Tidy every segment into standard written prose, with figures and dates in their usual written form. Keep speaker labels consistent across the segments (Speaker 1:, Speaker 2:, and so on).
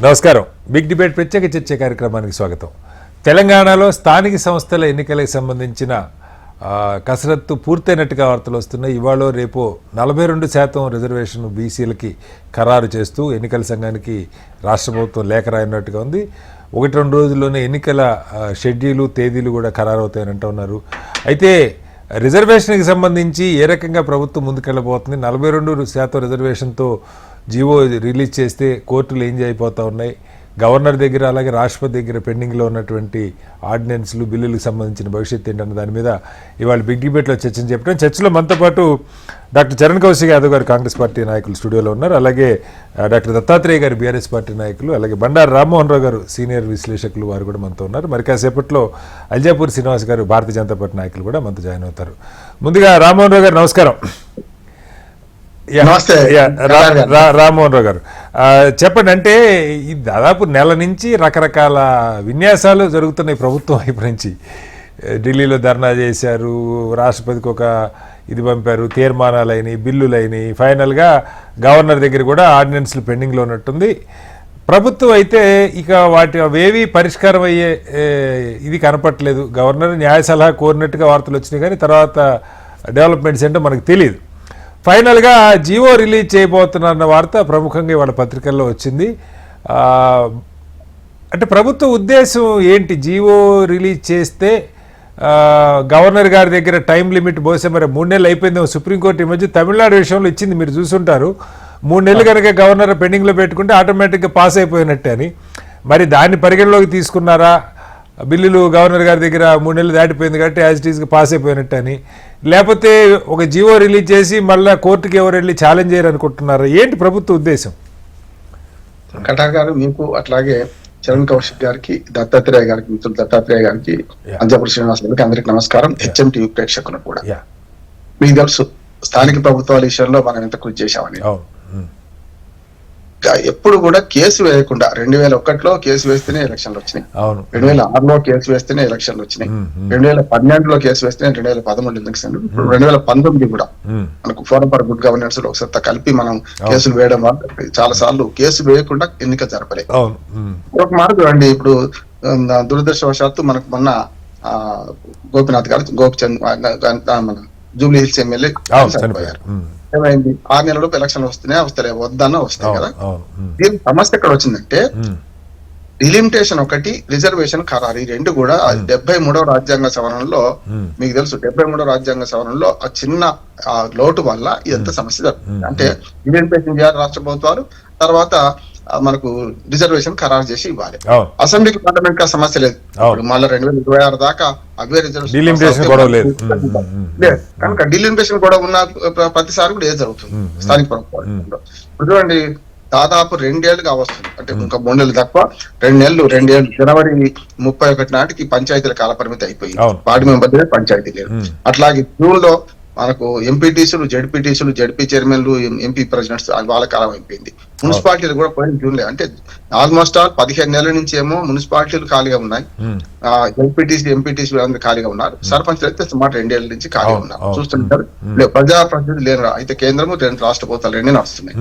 Speaker 1: నమస్కారం. Big debate ప్రత్యేక చర్చ కార్యక్రమానికి స్వాగతం. తెలంగాణలో స్థానిక సంస్థల ఎన్నికలకు సంబంధించిన కసరత్తు పూర్తయినట్టుగా వార్తలు వస్తున్నాయి. ఇవాళ రేపు 42% రిజర్వేషన్ బీసీలకి ఖరారు చేస్తూ ఎన్నికల సంఘానికి రాష్ట్ర ప్రభుత్వం లేఖ రాయినట్టుగా ఉంది. 1-2 రోజుల్లోనే ఎన్నికల షెడ్యూలు తేదీలు కూడా ఖరారు అవుతాయని అంటున్నారు. అయితే రిజర్వేషన్కి సంబంధించి ఏ రకంగా ప్రభుత్వం ముందుకెళ్ళబోతుంది? 42% రిజర్వేషన్తో జీవో రిలీజ్ చేస్తే కోర్టులు ఏం అయిపోతూ ఉన్నాయి? గవర్నర్ దగ్గర అలాగే రాష్ట్రపతి దగ్గర పెండింగ్లో ఉన్నటువంటి ఆర్డినెన్స్లు బిల్లులకు సంబంధించిన భవిష్యత్తు ఏంటన్న దాని మీద ఇవాళ బిగ్ డిబేట్లో చర్చను చెప్పడం. చర్చలో మనతో పాటు డాక్టర్ చరణ్ కౌశిక్ యాదవ్ గారు కాంగ్రెస్ పార్టీ నాయకులు స్టూడియోలో ఉన్నారు. అలాగే డాక్టర్ దత్తాత్రేయ గారు బీఆర్ఎస్ పార్టీ నాయకులు, అలాగే బండారు రామ్మోహన్ రావు గారు సీనియర్ విశ్లేషకులు వారు కూడా మనతో ఉన్నారు. మరి కాసేపట్లో అల్జాపూర్ శ్రీనివాస్ గారు భారతీయ జనతా పార్టీ నాయకులు కూడా మనతో జాయిన్ అవుతారు. ముందుగా రామ్మోహన్ రావు గారు నమస్కారం. రామ్మోహన్ రావు గారు చెప్పండి. అంటే ఈ దాదాపు నెల నుంచి రకరకాల విన్యాసాలు జరుగుతున్నాయి ప్రభుత్వం వైపు నుంచి. ఢిల్లీలో ధర్నా చేశారు, రాష్ట్రపతికి ఒక ఇది పంపారు, తీర్మానాలైనవి, బిల్లులైనవి, ఫైనల్గా గవర్నర్ దగ్గర కూడా ఆర్డినెన్స్లు పెండింగ్లో ఉన్నట్టుంది. ప్రభుత్వం అయితే ఇక వాటి అవేవి పరిష్కారం అయ్యే ఇది కనపట్లేదు. గవర్నర్ న్యాయ సలహా కోరినట్టుగా వార్తలు వచ్చినాయి, కానీ తర్వాత డెవలప్మెంట్స్ ఏంటో మనకు తెలియదు. ఫైనల్గా జీవో రిలీజ్ చేయబోతున్నారన్న వార్త ప్రముఖంగా ఇవాళ పత్రికల్లో వచ్చింది. అంటే ప్రభుత్వ ఉద్దేశం ఏంటి? జీవో రిలీజ్ చేస్తే గవర్నర్ గారి దగ్గర టైం లిమిట్ బహుశా మరి 3 నెలలు అయిపోయింది. సుప్రీంకోర్టు ఈ మధ్య తమిళనాడు విషయంలో ఇచ్చింది, మీరు చూసుంటారు. 3 నెలలు కనుక గవర్నర్ పెండింగ్లో పెట్టుకుంటే ఆటోమేటిక్గా పాస్ అయిపోయినట్టే అని. మరి దాన్ని పరిగణలోకి తీసుకున్నారా? బిల్లులు గవర్నర్ గారి దగ్గర 3 నెలలు దాటిపోయింది కాబట్టి యాజ్ ఇట్ ఈస్గా పాస్ అయిపోయినట్టు అని, లేకపోతే ఒక జీవో రిలీజ్ చేసి మళ్ళీ కోర్టుకి ఎవరు వెళ్ళి ఛాలెంజ్ చేయరు అనుకుంటున్నారు? ఏంటి ప్రభుత్వ ఉద్దేశం?
Speaker 2: కటా గారు, మీకు అట్లాగే చరణ్ కౌశిక్ గారికి, దత్తాత్రేయ గారికి, మిత్రులు దత్తాత్రేయ గారికి, అంజాపూర్ శ్రీనివాస్ గారికి అందరికి నమస్కారం. హెచ్ఎం టీవీ ప్రేక్షకులు కూడా. మీకు తెలుసు స్థానిక ప్రభుత్వాల విషయంలో మనం ఎంత కృషి చేశామని. ఎప్పుడు కూడా కేసు వేయకుండా 2001లో కేసు వేస్తేనే ఎలక్షన్లు వచ్చినాయి, 2006లో కేసు వేస్తేనే ఎలక్షన్లు వచ్చినాయి, 2012లో కేసు వేస్తేనే 2013 ఎలక్షన్లు, ఇప్పుడు 2019 కూడా మనకు ఫోరం ఫర్ గుడ్ గవర్నెన్స్ లో ఒకసారి కలిపి మనం కేసులు వేయడం వల్ల చాలా సార్లు కేసు వేయకుండా ఎన్నిక జరపలేదు. ఒక మాట చూడండి, ఇప్పుడు దురదృష్టవశాత్తు మనకు మొన్న గోపినాథ్ గారు, గోపిచంద్ మన జూబ్లీ హిల్స్ ఎమ్మెల్యే చనిపోయారు. ఏమైంది? 6 నెలలకు ఎలక్షన్లు వస్తలే వద్దన్నా వస్తాయి కదా. దీని సమస్య ఎక్కడ వచ్చిందంటే డిలిమిటేషన్ ఒకటి, రిజర్వేషన్ ఖరారు, ఈ రెండు కూడా 73వ రాజ్యాంగ సవరణలో, మీకు తెలుసు 73వ రాజ్యాంగ సవరణలో ఆ చిన్న లోటు వల్ల ఇదంతా సమస్య జరుగుతుంది. అంటే డిలిమిటేషన్ చేయాలి రాష్ట్ర ప్రభుత్వాలు, తర్వాత మనకు రిజర్వేషన్ ఖరారు చేసి ఇవ్వాలి. అసెంబ్లీకి పార్లమెంట్ కా సమస్య లేదు. మళ్ళీ 2026 దాకా అవే రిజర్వేషన్ కనుక డిలిమిటేషన్ కూడా ఉన్న ప్రతిసారి కూడా ఏది జరుగుతుంది స్థానిక ప్రభుత్వాలు. ఇప్పుడు చూడండి, దాదాపు 2 ఏళ్ళుగా వస్తుంది, అంటే ఇంకా 3 నెలలు తక్కువ, 2 నెలలు జనవరి 31 నాటికి పంచాయతీల కాల పరిమితి అయిపోయింది. వార్డు మెంబర్ పంచాయతీ లేదు. అట్లాగే జూన్ లో మనకు ఎంపీటీసీలు, జడ్పీటీసీలు, జడ్పీ చైర్మన్లు, ఎంపీ ప్రెసిడెంట్స్ వాళ్ళ కాలం అయిపోయింది. మున్సిపాలిటీలు కూడా పోయిన జూన్లే, అంటే ఆల్మోస్ట్ ఆల్ 15 నెలల నుంచి ఏమో మున్సిపాలిటీలు ఖాళీగా ఉన్నాయి, జడ్పీటీసీ, ఎంపీటీసీ అందరూ ఖాళీగా ఉన్నారు. సర్పంచ్లు అయితే సుమారు 2 ఏళ్ల నుంచి ఖాళీగా ఉన్నారు. చూస్తుంటారు, ప్రజాప్రతినిధులు లేని, అయితే కేంద్రము, 2 రాష్ట్ర ప్రభుత్వాలు 2 నడుస్తున్నాయి.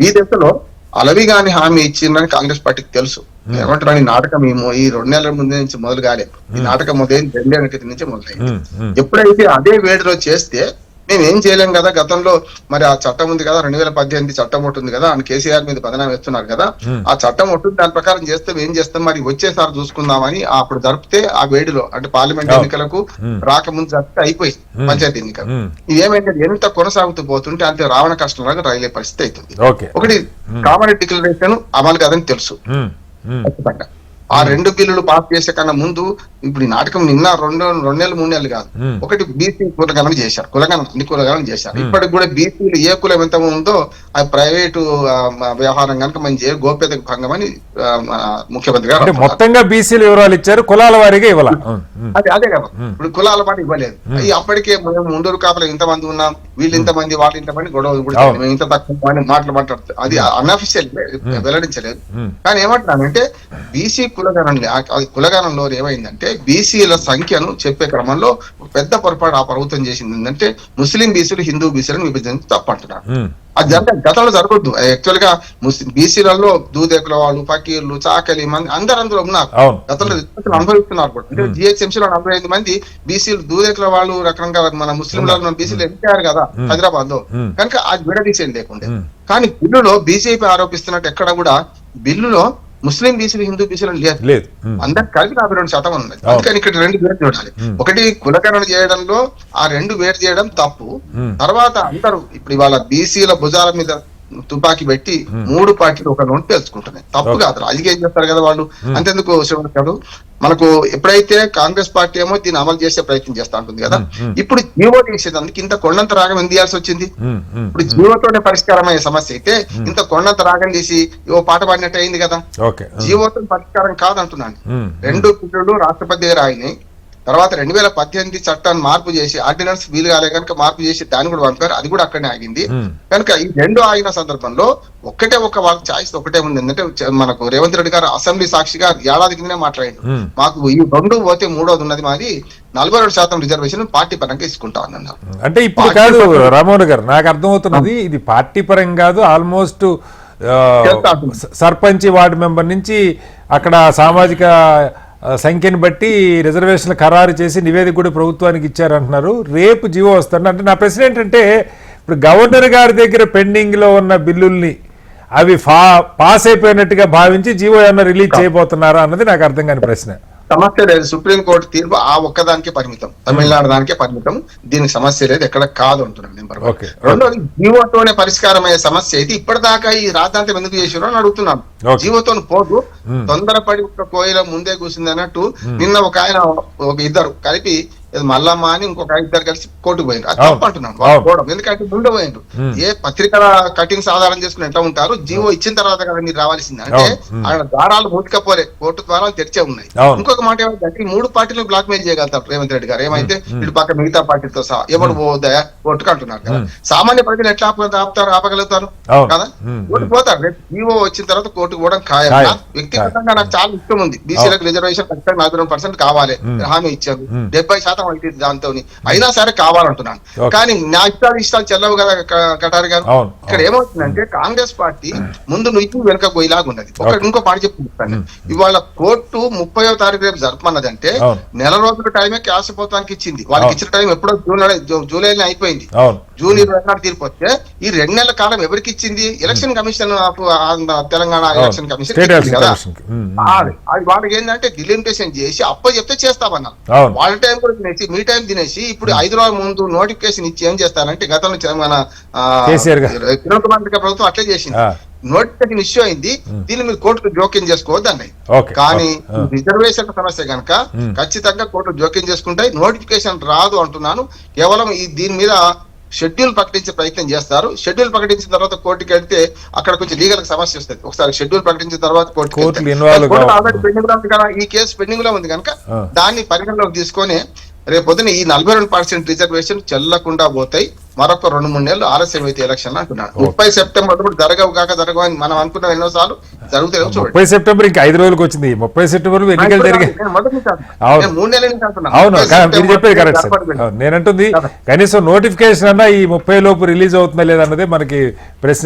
Speaker 2: ఈ దశలో అలవిగాని హామీ ఇచ్చిందని కాంగ్రెస్ పార్టీకి తెలుసు. ఏమంటారు, ఈ నాటకం ఈ 2 నెలల ముందు నుంచి మొదలు కాలేదు, ఈ నాటకం మొదలైంది 2 ఏళ్ల క్రితం నుంచి మొదలైంది. ఎప్పుడైతే అదే వేడిలో చేస్తే మేము ఏం చేయలేం కదా, గతంలో మరి ఆ చట్టం ఉంది కదా, 2018 చట్టం ఒకటి ఉంది కదా అని కేసీఆర్ మీద బదనాం వేస్తున్నారు కదా, ఆ చట్టం ఉంటుంది, దాని ప్రకారం చేస్తాం, ఏం చేస్తాం, మరి వచ్చేసారి చూసుకుందామని అప్పుడు జరిపితే ఆ వేడిలో, అంటే పార్లమెంట్ ఎన్నికలకు రాకముందు జరిపితే అయిపోయింది పంచాయతీ ఎన్నికలు. ఇదేమైతే ఎంత కొనసాగుతూ పోతుంటే అంతే రావణ కష్టంలాగా రైలే పరిస్థితి అవుతుంది. ఒకటి కామన్ డిక్లరేషన్ అమలు కాదని తెలుసు ఖచ్చితంగా. ఆ 2 బిల్లులు పాస్ చేసే కన్నా ముందు ఇప్పుడు ఈ నాటకం నిన్న 2 నెలలు 3 నెలలు కాదు, ఒకటి బీసీ కులగణన చేశారు, అన్ని కులగణన చేశారు. ఇప్పటికి కూడా బీసీలు ఏ కులం ఎంత ఉందో అది ప్రైవేటు వ్యవహారం కనుక మంచి గోప్యతకు భంగం అని ముఖ్యమంత్రి గారు
Speaker 1: మొత్తంగా బీసీలు వివరాలు ఇచ్చారు, కులాల వారీగా ఇవ్వాలి.
Speaker 2: అదే కదా, ఇప్పుడు కులాల మాట ఇవ్వలేదు. అప్పటికే మేము ముండూరు కాపలు ఇంతమంది ఉన్నాం, వీళ్ళు ఇంతమంది, వాళ్ళు ఇంతమంది, గొడవలు కూడా మేము ఇంత తక్కువ మాటలు మాట్లాడుతారు, అది అన్అఫిషియల్ వెల్లడించలేదు. కానీ ఏమంటున్నానంటే బీసీ కులగణంలో ఏమైందంటే బీసీల సంఖ్యను చెప్పే క్రమంలో పెద్ద పొరపాటు ఆ ప్రభుత్వం చేసింది ఏంటంటే ముస్లిం బీసీలు హిందూ బీసీలను విభజించి తప్పంటున్నారు. అది గతంలో జరగొద్దు. యాక్చువల్ గా బీసీలలో దూదేకుల వాళ్ళు, ఫకీర్లు, చాకలి మంది అందరు అందులో ఉన్నారు. గతంలో అనుభవిస్తున్నారు కూడా. అంటే జిహెచ్ఎంసీలో 45 మంది బీసీలు దూదేకుల వాళ్ళు రకంగా మన ముస్లింలలో బీసీలు ఎన్నికారు కదా హైదరాబాద్ లో, కనుక అది విడదీసేది లేకుండే. కానీ బిల్లులో బీజేపీ ఆరోపిస్తున్నట్టు ఎక్కడ కూడా బిల్లులో ముస్లిం బీసీలు, హిందూ బీసీలు లేదు. అందరికి కలిపి 52% ఉన్నది. అందుకని ఇక్కడ 2 వేరు చూడాలి. ఒకటి కులకరణ చేయడంలో ఆ 2 వేరు చేయడం తప్పు. తర్వాత అందరూ ఇప్పుడు ఇవాళ బీసీల భుజాల మీద తుపాకీ పెట్టి 3 పార్టీలు ఒక నోట్ తెలుసుకుంటున్నాయి. తప్పు కాదు, రాజకీయం చేస్తారు కదా వాళ్ళు. అంతెందుకు శ్రీమంత్ మనకు ఎప్పుడైతే కాంగ్రెస్ పార్టీ ఏమో దీన్ని అమలు చేసే ప్రయత్నం చేస్తా ఉంటుంది కదా, ఇప్పుడు జీవో తీసేదానికి ఇంత కొండంత రాగం ఎందుకు తీయాల్సి వచ్చింది? ఇప్పుడు జీవోతోనే పరిష్కారం అయ్యే సమస్య అయితే ఇంత కొండంత రాగం తీసి ఓ పాట పాడినట్టు అయింది కదా. జీవోతో పరిష్కారం కాదంటున్నాను. 2 బిల్లులు రాష్ట్రపతి దగ్గర ఆయన్ని, తర్వాత 2018 చట్టాన్ని మార్పు చేసి ఆర్డినెన్స్ వీలు కాలే కనుక మార్పు చేసి దాన్ని కూడా పంపారు, అది కూడా అక్కడనే ఆగింది. కనుక ఈ 2 ఆగిన సందర్భంలో ఒక వాళ్ళ ఛాయిస్ ఒకటే ఉంది. ఎందుకంటే మనకు రేవంత్ రెడ్డి గారు అసెంబ్లీ సాక్షిగా ఏడాది కిందనే మాట్లాడారు, మాకు ఈ 2 పోతే 3వది ఉన్నది, మాది 42% రిజర్వేషన్ పార్టీ పరంగా ఇసుకుంటా అన్నారు.
Speaker 1: అంటే ఇప్పుడు కాదు రామోహన్ గారు, నాకు అర్థమవుతున్నది ఇది పార్టీ పరంగా కాదు, ఆల్మోస్ట్ సర్పంచ్ వార్డు మెంబర్ నుంచి అక్కడ సామాజిక సంఖ్యను బట్టి రిజర్వేషన్లు ఖరారు చేసి నివేదిక కూడా ప్రభుత్వానికి ఇచ్చారంటున్నారు. రేపు జీవో వస్తుంది. అంటే నా ప్రశ్న ఏంటంటే, ఇప్పుడు గవర్నర్ గారి దగ్గర పెండింగ్ లో ఉన్న బిల్లుల్ని అవి పాస్ అయిపోయినట్టుగా భావించి జీవో ఏమన్నా రిలీజ్ చేయబోతున్నారా అన్నది నాకు అర్థం కాని ప్రశ్న.
Speaker 2: సమస్య లేదు, సుప్రీంకోర్టు తీర్పు ఆ ఒక్కదానికే పరిమితం, తమిళనాడు దానికే పరిమితం, దీనికి సమస్య లేదు, ఎక్కడ కాదు అంటున్నాను నెంబర్ 1. రెండోది జీవోతోనే పరిష్కారం అయ్యే సమస్య అయితే ఇప్పటిదాకా ఈ రాజధాంతం ఎందుకు చేసారో అని అడుగుతున్నాను. జీవోతో పోదు, తొందరపడి కోయిల ముందే కూర్చుంది అన్నట్టు నిన్న ఒక ఆయన ఇద్దరు కలిపి మల్లమ్మ అని ఇంకొక 2 కలిసి కోర్టుకు పోయినారు. అది తప్పు అంటున్నాను. ఎందుకంటే ముందు పోయిండ్రు. ఏ పత్రికల కటింగ్స్ ఆధారం చేసుకుని ఎట్లా ఉంటారు, జీవో ఇచ్చిన తర్వాత కదా మీరు రావాల్సింది. అంటే ఆయన ద్వారాలు మూసుకపోలే, కోర్టు ద్వారాలు తెరిచే ఉన్నాయి. ఇంకొక మాట ఏమంటే 3 పార్టీలు బ్లాక్ మెయిల్ చేయగలుగుతారు రేవంత్ రెడ్డి గారు. ఏమైతే ఇటు పక్క మిగతా పార్టీలతో సహా ఎవరు పోదయా కోర్టుకు అంటున్నారు కదా. సామాన్య ప్రజలు ఎట్లా ఆపగలుగుతారు కదా, కోర్టు పోతారు. రేపు జీవో వచ్చిన తర్వాత కోర్టుకు పోవడం ఖాయం. వ్యక్తిగతంగా నాకు చాలా ఇష్టం ఉంది, బీసీలకు రిజర్వేషన్ 42% కావాలి హామీ ఇచ్చారు. 70% దాంతో అయినా సరే కావాలంటున్నాను. కానీ నా ఇష్టాలు చెల్లవు కదా కటారి గారు. ఇక్కడ ఏమవుతుందంటే కాంగ్రెస్ పార్టీ ముందు నుంచి వెనుక పోయేలాగా ఉన్నది. ఇంకో పాట చెప్తాను, ఇవాళ కోర్టు 30వ తారీఖు రేపు జరపమన్నదంటే నెల రోజుల టైమే క్యాష్ ప్రభుత్వానికి ఇచ్చింది. వాళ్ళకి ఇచ్చిన టైం ఎప్పుడో జూలైలో అయిపోయింది. జూన్ 24 తీర్పు వస్తే ఈ 2 నెలల కాలం ఎవరికి ఇచ్చింది? Election commission of Telangana election commission కదా. అది వాళ్ళకి ఏంటంటే డిలిమిటేషన్ చేసి చెప్తే చేస్తామన్నారు. వాళ్ళ టైం కూడా తినేసి మీ టైం తినేసి ఇప్పుడు 5 రోజుల ముందు నోటిఫికేషన్ ఇచ్చి ఏం చేస్తారంటే గతంలో మన కిరణ్ కుమార్ రెడ్డి ప్రభుత్వం అట్లే చేసింది. నోటిఫికేషన్ ఇష్యూ అయింది, దీన్ని మీరు కోర్టుకు జోక్యం చేసుకోవద్దు అన్నాయి. కానీ రిజర్వేషన్ సమస్య కనుక ఖచ్చితంగా కోర్టు జోక్యం చేసుకుంటాయి. నోటిఫికేషన్ రాదు అంటున్నాను. కేవలం దీని మీద షెడ్యూల్ ప్రకటించే ప్రయత్నం చేస్తారు. షెడ్యూల్ ప్రకటించిన తర్వాత కోర్టుకి వెళ్తే అక్కడ కొంచెం లీగల్ సమస్య వస్తుంది. ఒకసారి షెడ్యూల్ ప్రకటించిన తర్వాత ఆల్రెడీ పెండింగ్ లో ఉంది కదా, ఈ కేసు పెండింగ్ లో ఉంది కనుక దాన్ని పరిగణలోకి తీసుకొని రేపు పొద్దున ఈ 42% రిజర్వేషన్ చెల్లకుండా పోతాయి. మరొక 2-3 నెలలు ఆలస్యం అయితే ఎలక్షన్ అంటున్నాను. 30 సెప్టెంబర్ కూడా జరగవు అని మనం అనుకున్న ఎన్నోసార్లు జరుగుతాయి.
Speaker 1: 30 సెప్టెంబర్ ఇంకా 5 రోజులకు వచ్చింది. 30 సెప్టెంబర్ ఎన్నికలు జరిగాయి.
Speaker 2: 3 నెలల నుంచి అంటున్నాను.
Speaker 1: అవును, మీరు చెప్పేది కరెక్ట్ సార్. నేనంటుంది కనీసం నోటిఫికేషన్ అన్నా ఈ 30 లోపు రిలీజ్ అవుతుందా లేదన్నదే మనకి ప్రశ్న.